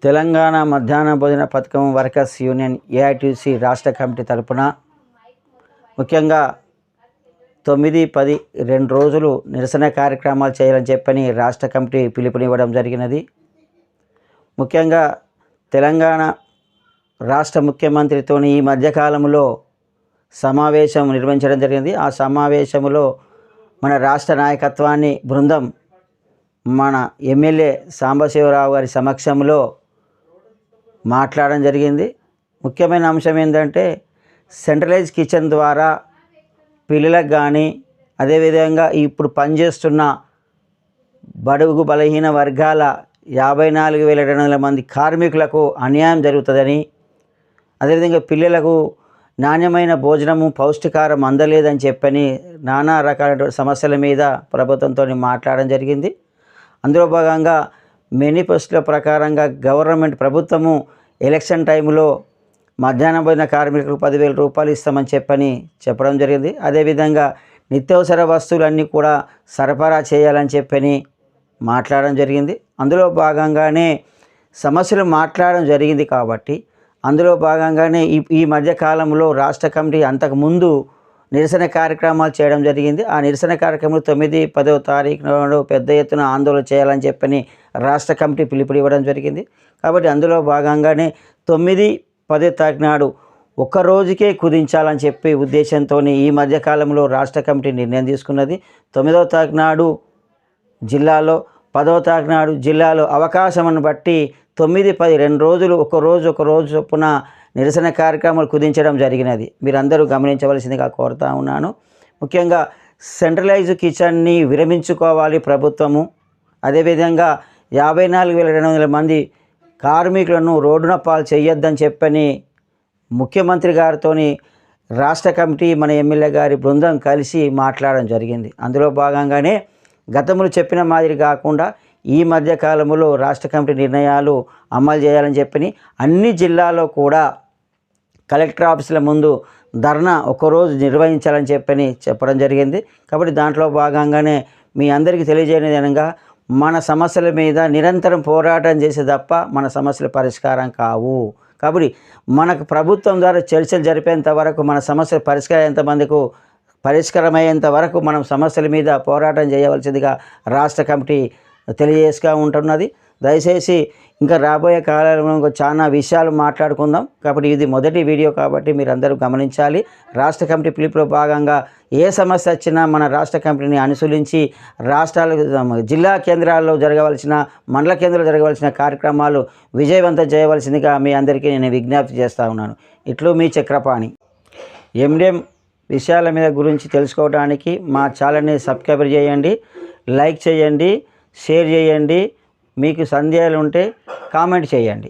తెలంగాణ మధ్యాహ్న భోజన పథకం వర్కర్స్ యూనియన్ ఏఐటీసీ రాష్ట్ర కమిటీ తరపున ముఖ్యంగా 9-10 2 రోజులు నిరసన కార్యక్రమాలు చేయాలని చెప్పని రాష్ట్ర కమిటీ పిలుపునివ్వడం జరిగినది. ముఖ్యంగా తెలంగాణ రాష్ట్ర ముఖ్యమంత్రితోని ఈ మధ్యకాలంలో సమావేశం నిర్వహించడం జరిగింది. ఆ సమావేశంలో మన రాష్ట్ర నాయకత్వాన్ని బృందం మన ఎమ్మెల్యే సాంబశివరావు గారి సమక్షంలో మాట్లాడడం జరిగింది. ముఖ్యమైన అంశం ఏంటంటే సెంట్రలైజ్ కిచెన్ ద్వారా పిల్లలకు కానీ అదేవిధంగా ఇప్పుడు పనిచేస్తున్న బడుగు బలహీన వర్గాల 54,200 మంది కార్మికులకు అన్యాయం జరుగుతుందని, అదేవిధంగా పిల్లలకు నాణ్యమైన భోజనము పౌష్టికారం అందలేదని చెప్పని నానా రకాల సమస్యల మీద ప్రభుత్వంతో మాట్లాడడం జరిగింది. అందులో భాగంగా మేనిఫెస్టో ప్రకారంగా ప్రభుత్వము ఎలక్షన్ టైంలో మధ్యాహ్న భోజన కార్మికులకు 10,000 రూపాయలు ఇస్తామని చెప్పడం జరిగింది. అదేవిధంగా నిత్యావసర వస్తువులన్నీ కూడా సరఫరా చేయాలని చెప్పని మాట్లాడడం జరిగింది. అందులో భాగంగానే సమస్యలు మాట్లాడడం జరిగింది. కాబట్టి అందులో భాగంగానే ఈ మధ్యకాలంలో రాష్ట్ర కమిటీ అంతకుముందు నిరసన కార్యక్రమాలు చేయడం జరిగింది. ఆ నిరసన కార్యక్రమంలో 9-10 తారీఖు నాడు పెద్ద ఎత్తున ఆందోళన చేయాలని చెప్పని రాష్ట్ర కమిటీ పిలుపునివ్వడం జరిగింది. కాబట్టి అందులో భాగంగానే 9-10 తారీఖు నాడు ఒక్క రోజుకే కుదించాలని చెప్పి ఉద్దేశంతో ఈ మధ్యకాలంలో రాష్ట్ర కమిటీ నిర్ణయం తీసుకున్నది. 9వ తారీఖు నాడు జిల్లాలో, 10వ తారీఖు నాడు జిల్లాలో అవకాశమును బట్టి 9-10 2 రోజులు ఒక రోజు చొప్పున నిరసన కార్యక్రమాలు కుదించడం జరిగినది. మీరందరూ గమనించవలసిందిగా కోరుతా ఉన్నాను. ముఖ్యంగా సెంట్రలైజ్ కిచెన్ని విరమించుకోవాలి ప్రభుత్వము. అదేవిధంగా 54,200 మంది కార్మికులను రోడ్డున పాలు చేయొద్దని చెప్పని ముఖ్యమంత్రి గారితో రాష్ట్ర కమిటీ మన ఎమ్మెల్యే గారి బృందం కలిసి మాట్లాడడం జరిగింది. అందులో భాగంగానే గతంలో చెప్పిన మాదిరి కాకుండా ఈ మధ్యకాలంలో రాష్ట్ర కమిటీ నిర్ణయాలు అమలు చేయాలని చెప్పని అన్ని జిల్లాల్లో కూడా కలెక్టర్ ఆఫీసుల ముందు ధర్నా ఒకరోజు నిర్వహించాలని చెప్పడం జరిగింది. కాబట్టి దాంట్లో భాగంగానే మీ అందరికీ తెలియజేయనిది అనగా మన సమస్యల మీద నిరంతరం పోరాటం చేసే తప్ప మన సమస్యల పరిష్కారం కావు. కాబట్టి మనకు ప్రభుత్వం ద్వారా చర్చలు జరిపేంత వరకు మన సమస్యలు పరిష్కారమయ్యేంత వరకు మనం సమస్యల మీద పోరాటం చేయవలసిందిగా రాష్ట్ర కమిటీ తెలియజేసుగా ఉంటున్నది. దయచేసి ఇంకా రాబోయే కాలంలో చాలా విషయాలు మాట్లాడుకుందాం. కాబట్టి ఇది మొదటి వీడియో కాబట్టి మీరందరూ గమనించాలి. రాష్ట్ర కమిటీ పిలుపులో భాగంగా ఏ సమస్య వచ్చినా మన రాష్ట్ర కమిటీని అనుసరించి జిల్లా కేంద్రాల్లో జరగవలసిన, మండల కేంద్రాల్లో జరగవలసిన కార్యక్రమాలు విజయవంతం చేయవలసిందిగా మీ అందరికీ నేను విజ్ఞప్తి చేస్తూ ఉన్నాను. ఇట్లు మీ చక్రపాణి. ఎండిఎం విషయాల మీద గురించి తెలుసుకోవడానికి మా ఛానల్ని సబ్స్క్రైబ్ చేయండి, లైక్ చేయండి, షేర్ చేయండి. మీకు సందేహాలు ఉంటే కామెంట్ చేయండి.